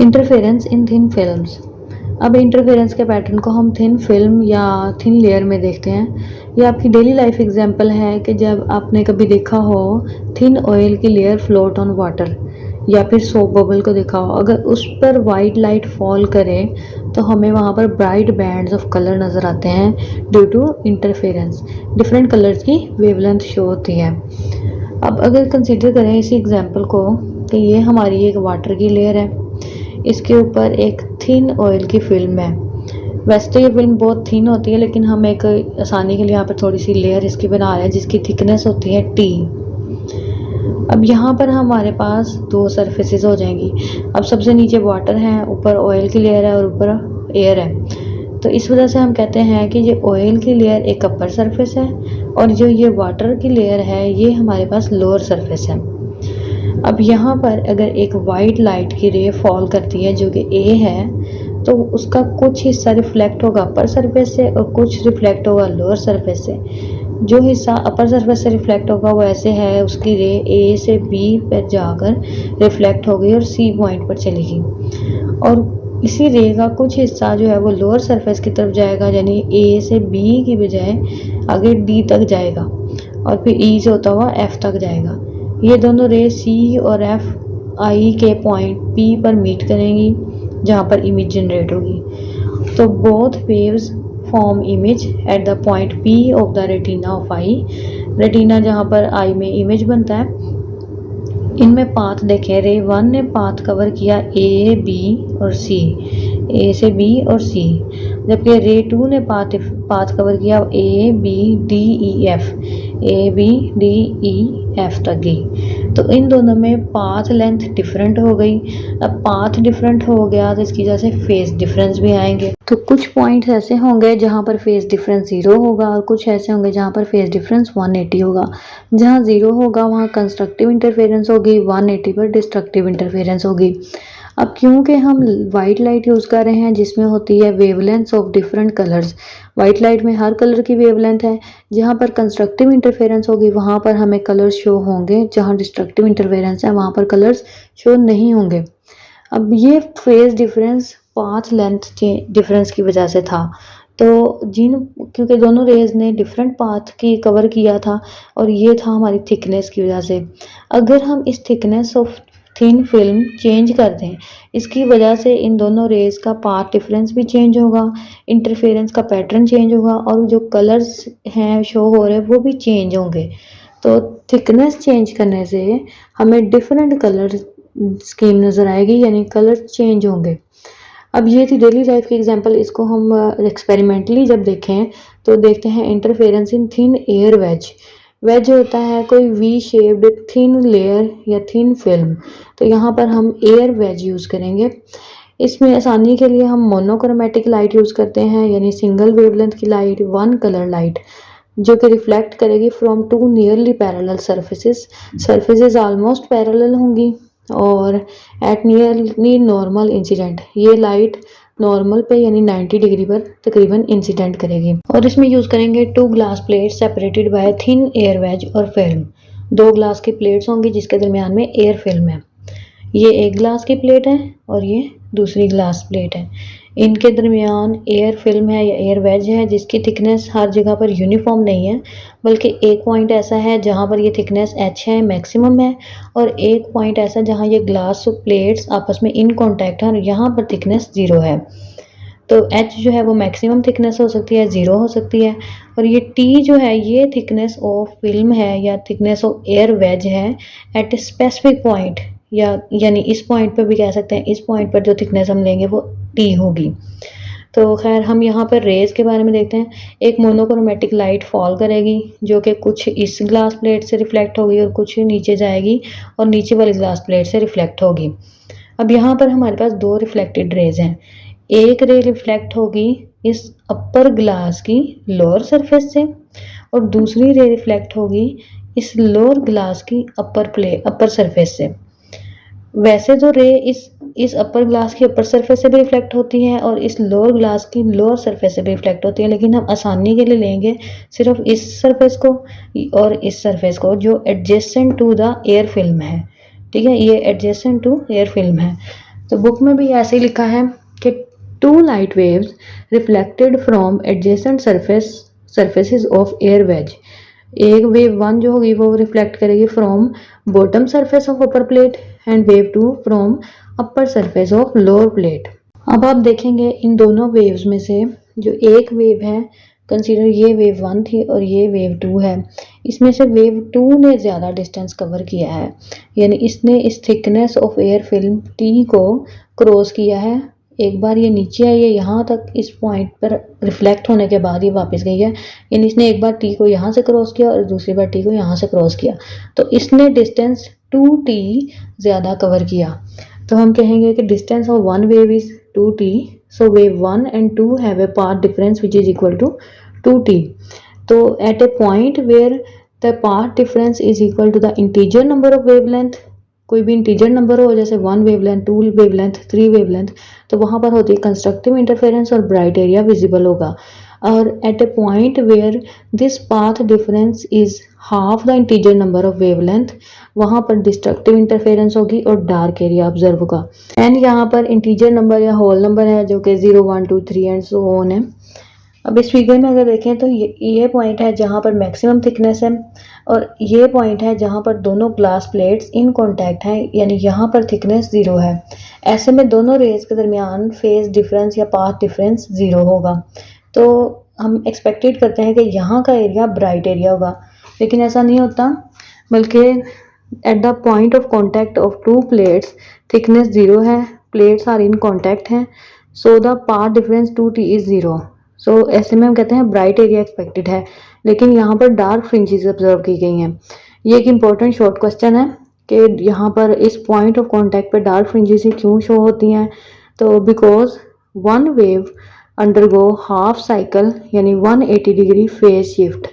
Interference in thin films. अब interference के pattern को हम थिन फिल्म या थिन लेयर में देखते हैं। ये आपकी डेली लाइफ एग्जांपल है कि जब आपने कभी देखा हो थिन ऑयल की लेयर फ्लोट ऑन वाटर, या फिर सोप बबल को देखा हो, अगर उस पर वाइट लाइट फॉल करे तो हमें वहाँ पर ब्राइट बैंड्स ऑफ कलर नज़र आते हैं due to interference. Different colours की वेवलेंथ शो होती है। अब अगर कंसिडर करें इसी एग्जांपल को कि ये हमारी एक वाटर की लेयर है, इसके ऊपर एक थिन ऑयल की फिल्म है। वैसे तो ये फिल्म बहुत थिन होती है, लेकिन हम एक आसानी के लिए यहाँ पर थोड़ी सी लेयर इसकी बना रहे हैं जिसकी थिकनेस होती है टी। अब यहाँ पर हमारे पास दो सरफेसेस हो जाएंगी। अब सबसे नीचे वाटर है, ऊपर ऑयल की लेयर है और ऊपर एयर है। तो इस वजह से हम कहते हैं कि ये ऑयल की लेयर एक अपर सरफेस है और जो ये वाटर की लेयर है ये हमारे पास लोअर सरफेस है। अब यहाँ पर अगर एक वाइट लाइट की रे फॉल करती है जो कि ए है, तो उसका कुछ हिस्सा रिफ्लेक्ट होगा अपर सरफेस से और कुछ रिफ्लेक्ट होगा लोअर सरफेस से। जो हिस्सा अपर सरफेस से रिफ्लेक्ट होगा वो ऐसे है, उसकी रे ए से बी पर जाकर रिफ्लेक्ट होगी और सी पॉइंट पर चलेगी, और इसी रे का कुछ हिस्सा जो है वो लोअर सरफेस की तरफ जाएगा, यानी ए से बी की बजाय आगे डी तक जाएगा और फिर ई से होता हुआ एफ तक जाएगा। ये दोनों रे सी और एफ आई के पॉइंट पी पर मीट करेंगी जहाँ पर इमेज जनरेट होगी। तो both waves form image at the point P of the retina of I. Retina जहाँ पर आई में इमेज बनता है। इनमें पाथ देखें, रे 1 ने पाथ कवर किया ए बी और सी, ए से बी और सी, जबकि रे 2 ने पाथ कवर किया A B D E F, A B D E F तक गई। तो इन दोनों में पाथ लेंथ डिफरेंट हो गई। अब पाथ डिफरेंट हो गया तो इसकी वजह से फेस डिफरेंस भी आएंगे। तो कुछ पॉइंट्स ऐसे होंगे जहाँ पर फेस डिफरेंस 0 होगा और कुछ ऐसे होंगे जहाँ पर फेस डिफरेंस 180 होगा। जहाँ 0 होगा वहाँ कंस्ट्रक्टिव इंटरफेरेंस होगी, 180 पर डिस्ट्रक्टिव इंटरफेरेंस होगी। अब क्योंकि हम वाइट लाइट यूज़ कर रहे हैं जिसमें होती है wavelength of different colours, white light में हर कलर की वेवलेंथ है। जहाँ पर कंस्ट्रक्टिव इंटरफेरेंस होगी वहाँ पर हमें कलर्स शो होंगे, जहाँ डिस्ट्रक्टिव इंटरफेरेंस है वहाँ पर कलर्स शो नहीं होंगे। अब ये phase difference path length difference की वजह से था। तो क्योंकि दोनों रेज ने डिफरेंट पाथ की कवर किया था और ये था हमारी थिकनेस की वजह से। अगर हम इस thickness of thin film change कर दें, इसकी वजह से इन दोनों रेज का पाथ डिफरेंस भी चेंज होगा, इंटरफेरेंस का पैटर्न चेंज होगा और जो कलर्स हैं शो हो रहे हैं वो भी चेंज होंगे। तो थिकनेस चेंज करने से हमें डिफरेंट कलर स्कीम नज़र आएगी, यानी कलर चेंज होंगे। अब ये थी डेली लाइफ की एग्जांपल। इसको हम एक्सपेरिमेंटली जब देखें तो देखते हैं interference in thin air wedge. Wedge होता है कोई वी शेप्ड थिन लेयर या थिन फिल्म, तो यहाँ पर हम एयर वेज यूज़ करेंगे। इसमें आसानी के लिए हम मोनोक्रोमेटिक लाइट यूज़ करते हैं, यानी सिंगल वेवलेंथ की लाइट, वन कलर लाइट, जो कि रिफ्लेक्ट करेगी from two nearly parallel surfaces almost parallel होंगी और एट नियरली नॉर्मल इंसिडेंट, ये लाइट नॉर्मल पे यानी 90 डिग्री पर तकरीबन इंसिडेंट करेगी। और इसमें यूज़ करेंगे 2 glass plate separated by thin air wedge और फिल्म। 2 ग्लास की प्लेट्स होंगी जिसके दरमियान में एयर फिल्म है। ये एक ग्लास की प्लेट है और ये दूसरी ग्लास प्लेट है। इनके दरमियान एयर फिल्म है या एयर वेज है जिसकी थिकनेस हर जगह पर यूनिफॉर्म नहीं है, बल्कि एक पॉइंट ऐसा है जहाँ पर ये थिकनेस एच है, मैक्सिमम है, और एक पॉइंट ऐसा जहाँ ये ग्लास प्लेट्स आपस में इन कॉन्टैक्ट है और यहाँ पर थिकनेस 0 है। तो एच जो है वो मैक्सिमम थिकनेस हो सकती है, 0 हो सकती है, और ये टी जो है ये थिकनेस ऑफ फिल्म है या थिकनेस ऑफ एयर वेज है एट ए स्पेसिफिक पॉइंट, या यानी इस पॉइंट पर भी कह सकते हैं, इस पॉइंट पर जो थिकनेस हम लेंगे वो टी होगी। तो खैर हम यहाँ पर रेज के बारे में देखते हैं। एक मोनोक्रोमेटिक लाइट फॉल करेगी जो कि कुछ इस ग्लास प्लेट से रिफ्लेक्ट होगी और कुछ नीचे जाएगी और नीचे वाली ग्लास प्लेट से रिफ्लेक्ट होगी। अब यहाँ पर हमारे पास 2 रिफ्लेक्टेड रेज हैं। एक रे रिफ्लेक्ट होगी इस अपर ग्लास की लोअर सरफेस से और दूसरी रे रिफ्लेक्ट होगी इस लोअर ग्लास की अपर सरफेस से। वैसे तो रे इस अपर ग्लास की अपर सरफेस से भी रिफ्लेक्ट होती है और इस लोअर ग्लास की लोअर सरफेस से भी रिफ्लेक्ट होती है, लेकिन हम आसानी के लिए लेंगे सिर्फ इस सरफेस को और इस सरफेस को जो adjacent to the air film है। ठीक है, ये एडजेसेंट टू एयर फिल्म है। तो बुक में भी ऐसे ही लिखा है कि 2 light waves reflected from adjacent surfaces of air wedge. एक वेव 1 जो होगी वो रिफ्लेक्ट करेगी from bottom surface of upper plate and wave 2 from upper surface of lower plate. अब आप देखेंगे इन दोनों वेव्स में से जो एक वेव है, कंसीडर ये वेव 1 थी और ये वेव 2 है, इसमें से वेव 2 ने ज़्यादा डिस्टेंस कवर किया है, यानी इसने इस thickness of air film T को क्रॉस किया है। एक बार ये नीचे आई है यहाँ तक, इस पॉइंट पर रिफ्लेक्ट होने के बाद ये वापस गई है, यानी इसने एक बार टी को यहाँ से क्रॉस किया और दूसरी बार टी को यहाँ से क्रॉस किया, तो इसने डिस्टेंस 2t ज़्यादा कवर किया। तो हम कहेंगे कि distance of one wave is 2t, so wave 1 and 2 have a path difference which is equal to 2t. तो at a point where the path difference is equal to the integer number of wavelength, कोई भी integer number हो जैसे 1 wavelength, 2 wavelength, 3 wavelength, तो वहाँ पर होती है कंस्ट्रक्टिव इंटरफेरेंस और ब्राइट एरिया विजिबल होगा। और at a point where this path difference is half the integer number of wavelength, वहाँ पर डिस्ट्रक्टिव इंटरफेरेंस होगी और डार्क एरिया ऑब्जर्व होगा। एंड यहाँ पर इंटीजर नंबर या होल नंबर है जो कि 0, 1, 2, 3 एंड सो ऑन है। अब इस फिगर में अगर देखें तो ये पॉइंट है जहाँ पर मैक्सिमम थिकनेस है और ये पॉइंट है जहाँ पर दोनों ग्लास प्लेट्स इन कांटेक्ट हैं, यानी यहाँ पर थिकनेस 0 है। ऐसे में दोनों रेज के दरमियान फेज डिफरेंस या पाथ डिफरेंस 0 होगा, तो हम एक्सपेक्टेड करते हैं कि यहाँ का एरिया ब्राइट एरिया होगा, लेकिन ऐसा नहीं होता, बल्कि at the point of contact of 2 plates thickness 0 है, प्लेट्स आर इन कॉन्टैक्ट हैं, so the path difference 2t is 0। सो ऐसे में हम कहते हैं ब्राइट एरिया एक्सपेक्टेड है, लेकिन यहाँ पर डार्क फ्रिंजेस ऑब्जर्व की गई हैं। ये एक इम्पॉर्टेंट शॉर्ट क्वेश्चन है कि यहाँ पर इस पॉइंट ऑफ कॉन्टैक्ट पर डार्क फ्रिंजेस क्यों शो होती हैं, तो because one wave undergo half cycle यानी 180 डिग्री फेज शिफ्ट।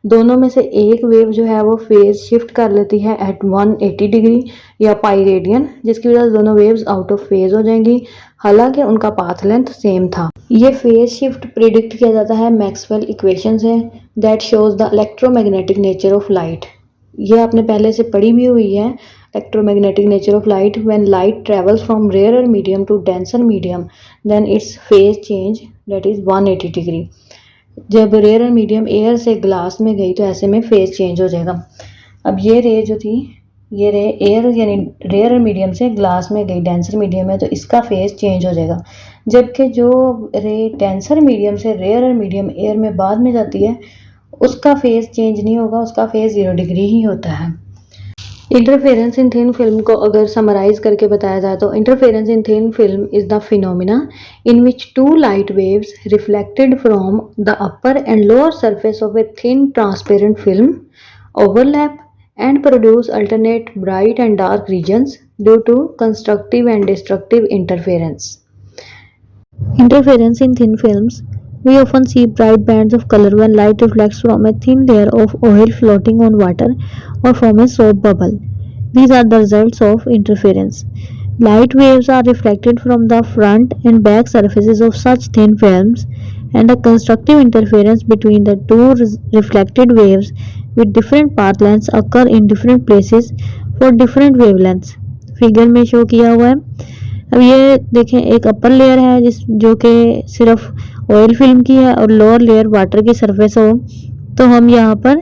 दोनों में से एक वेव जो है वो फेज शिफ्ट कर लेती है एट 180 डिग्री या पाई रेडियन, जिसकी वजह से दोनों वेव्स आउट ऑफ फेज हो जाएंगी, हालांकि उनका पाथ लेंथ सेम था। ये फेज शिफ्ट प्रिडिक्ट किया जाता है मैक्सवेल इक्वेशन से, that shows the electromagnetic nature of light. ये आपने पहले से पढ़ी भी हुई है, electromagnetic nature of light. When light travels from rare medium to denser medium then its phase change that is 180 degree. जब रेयर मीडियम एयर से ग्लास में गई तो ऐसे में फेज चेंज हो जाएगा। अब ये रे जो थी, ये रे एयर यानी रेयर मीडियम से ग्लास में गई, डेंसर मीडियम है, तो इसका फेज चेंज हो जाएगा। जबकि जो रे डेंसर मीडियम से रेयर मीडियम एयर में बाद में जाती है उसका फेज चेंज नहीं होगा, उसका फेज 0 डिग्री ही होता है। इंटरफेरेंस इन थिन फिल्म को अगर समराइज करके बताया जाए तो interference in thin film is the phenomena in which 2 light waves reflected from the upper and lower surface of a thin transparent film overlap and produce alternate bright and dark regions due to constructive and destructive interference. Interference in thin films. We often see bright bands of color when light reflects from a thin layer of oil floating on water or from a soap bubble. These are the results of interference. Light waves are reflected from the front and back surfaces of such thin films, and a constructive interference between the two reflected waves with different path lengths occur in different places for different wavelengths. Figure में show किया हुआ है। अब ये देखें, एक upper layer है जो कि सिर्फ ऑयल फिल्म की है और लोअर लेयर वाटर की सरफेस हो, तो हम यहाँ पर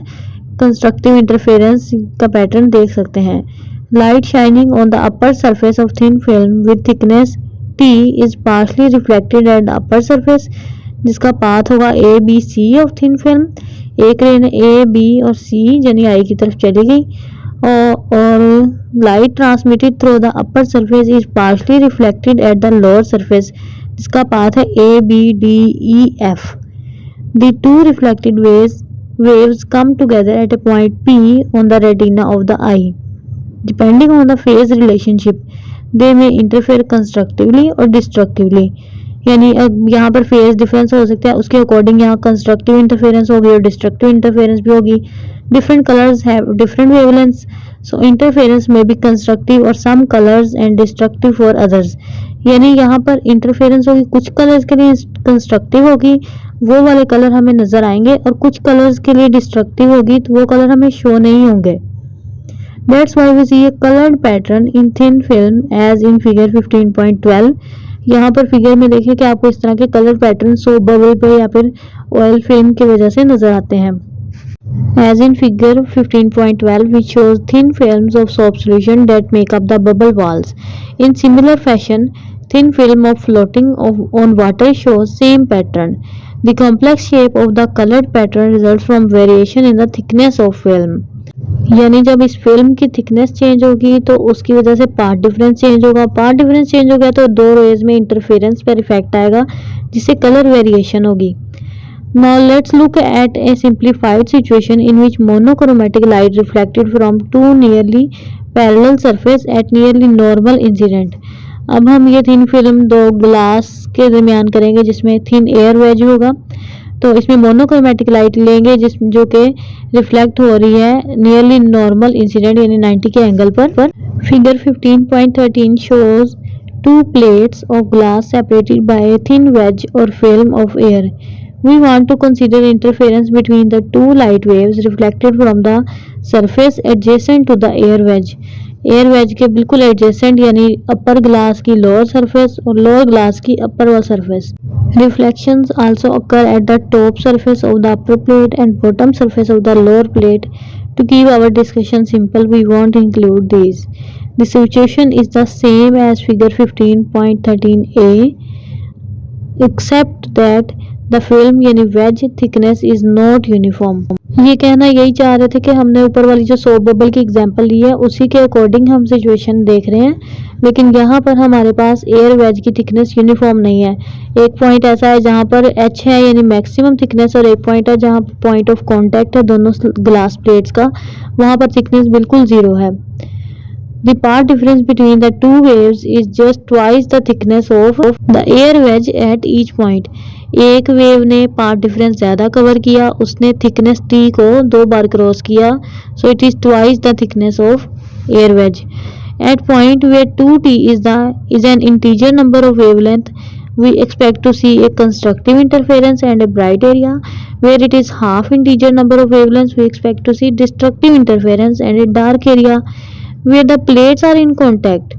कंस्ट्रक्टिव इंटरफेरेंस का पैटर्न देख सकते हैं। Light shining on the upper surface of thin film with thickness T is partially reflected at the upper surface, जिसका पाथ होगा ABC ऑफ थिन फिल्म। एक रे ने A, B और C यानी आई की तरफ चली गई और light transmitted through the upper surface is partially reflected at the lower surface, जिसका पाथ है ABDEF। The two reflected waves come together at a point P on the retina of the eye. Depending on the phase relationship, they may interfere constructively or destructively. यानी अब यहाँ पर phase difference हो सकता है, उसके according यहाँ constructive interference होगी और डिस्ट्रक्टिव इंटरफेरेंस भी होगी। Different colours have different wavelengths, so interference में बी कंस्ट्रक्टिव और some colours and destructive for others. यानी यहाँ पर इंटरफेरेंस होगी, कुछ कलर्स के लिए कंस्ट्रक्टिव होगी, वो वाले कलर हमें नजर आएंगे, और कुछ कलर्स के लिए डिस्ट्रक्टिव होगी तो वो कलर हमें शो नहीं होंगे। That's why we see a colored pattern in thin film as in figure 15.12. यहाँ पर फिगर में देखिए कि आपको इस तरह के कलर पैटर्न सोप बबल पे या फिर ऑयल फिल्म की वजह से नजर आते हैं. As in figure 15.12, which shows thin films of soap solution that make up the bubble walls. In similar fashion, thin film of floating on water shows same pattern. The complex shape of the colored pattern results from variation in the thickness of film. यानी जब इस film की thickness change होगी तो उसकी वजह से path difference change होगा. पार्ट डिफरेंस चेंज हो गया तो दो रेज में इंटरफेरेंस पर इफेक्ट आएगा जिससे कलर वेरिएशन होगी. Now let's look at a simplified situation in which monochromatic light reflected from two nearly parallel surface at nearly normal incident. अब हम ये थिन फिल्म दो ग्लास के दरमियान करेंगे जिसमें थिन एयर वेज होगा. तो इसमें मोनोक्रोमेटिक लाइट लेंगे जो कि रिफ्लेक्ट हो रही है नियरली नॉर्मल इंसिडेंट यानी 90 के एंगल पर. Figure 15.13 shows two plates of glass separated by a thin wedge or film of air. We want to consider interference between the two light waves reflected from the surface adjacent to the air wedge. Air wedge के बिल्कुल adjacent यानी upper glass की lower surface और lower glass की upper wall surface. Reflections also occur at the top surface of the upper plate and bottom surface of the lower plate. To keep our discussion simple, we won't include these. The situation is the same as figure 15.13a except that the film यानी wedge thickness is not uniform. ये कहना यही चाह रहे थे कि हमने ऊपर वाली जो सोप बबल की एग्जांपल ली है उसी के अकॉर्डिंग हम सिचुएशन देख रहे हैं, लेकिन यहाँ पर हमारे पास एयर वेज की थिकनेस यूनिफॉर्म नहीं है. एक पॉइंट ऐसा है जहाँ पर एच है यानी मैक्सिमम थिकनेस और एक पॉइंट है जहाँ पॉइंट ऑफ कॉन्टैक्ट है दोनों ग्लास प्लेट्स का, वहाँ पर थिकनेस बिल्कुल जीरो है. The part difference between the two waves is just twice the thickness of the air wedge at each point. एक वेव ने पार्ट डिफरेंस ज़्यादा कवर किया, उसने थिकनेस टी को दो बार क्रॉस किया, so it is twice the thickness of air wedge. At point where 2t is an integer number of wavelength, we expect to see a constructive interference and a bright area. Where it is half integer number of wavelengths, we expect to see destructive interference and a dark area. Where the plates are in contact,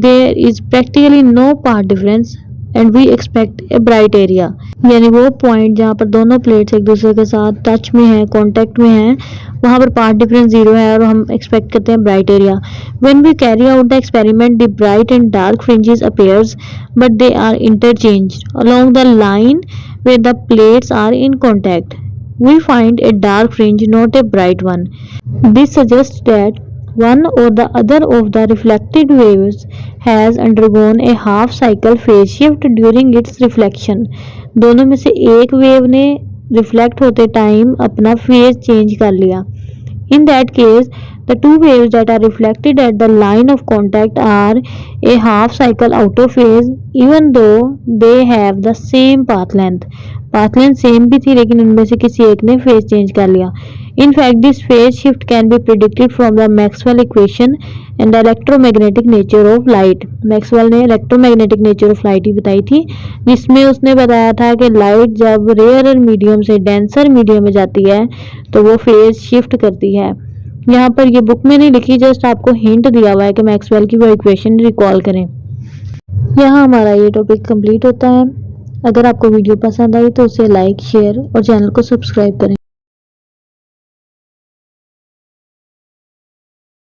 there is practically no part difference and we expect a bright area. यानी वो point जहाँ पर दोनों plates एक दूसरे के साथ touch में है, कांटेक्ट में है, वहाँ पर पार्ट डिफरेंस जीरो है और हम एक्सपेक्ट करते हैं bright area. When we carry out the experiment, the bright and dark fringes appears, but they are interchanged along the line where the plates are in contact. We find a dark fringe, not a bright one. This suggests that one or the other of the reflected waves has undergone a half cycle phase shift during its reflection. दोनों में से एक wave ने reflect होते time अपना phase change कर लिया. In that case, the two waves that are reflected at the line of contact are a half cycle out of phase even though they have the same path length. Path length same भी थी लेकिन उनमें से किसी एक ने phase change कर लिया. In fact, this phase shift can be predicted from the Maxwell equation and the electromagnetic nature of light. Maxwell ने electromagnetic nature of light ही बताई थी, जिसमें उसने बताया था कि लाइट जब रेयर मीडियम से डेंसर मीडियम में जाती है तो वो फेज शिफ्ट करती है. यहाँ पर ये बुक में नहीं लिखी, जस्ट आपको हिंट दिया हुआ है कि मैक्सवेल की वो इक्वेशन रिकॉल करें. यहाँ हमारा ये टॉपिक कंप्लीट होता है. अगर आपको वीडियो पसंद आई तो उसे लाइक, शेयर और चैनल को सब्सक्राइब करें.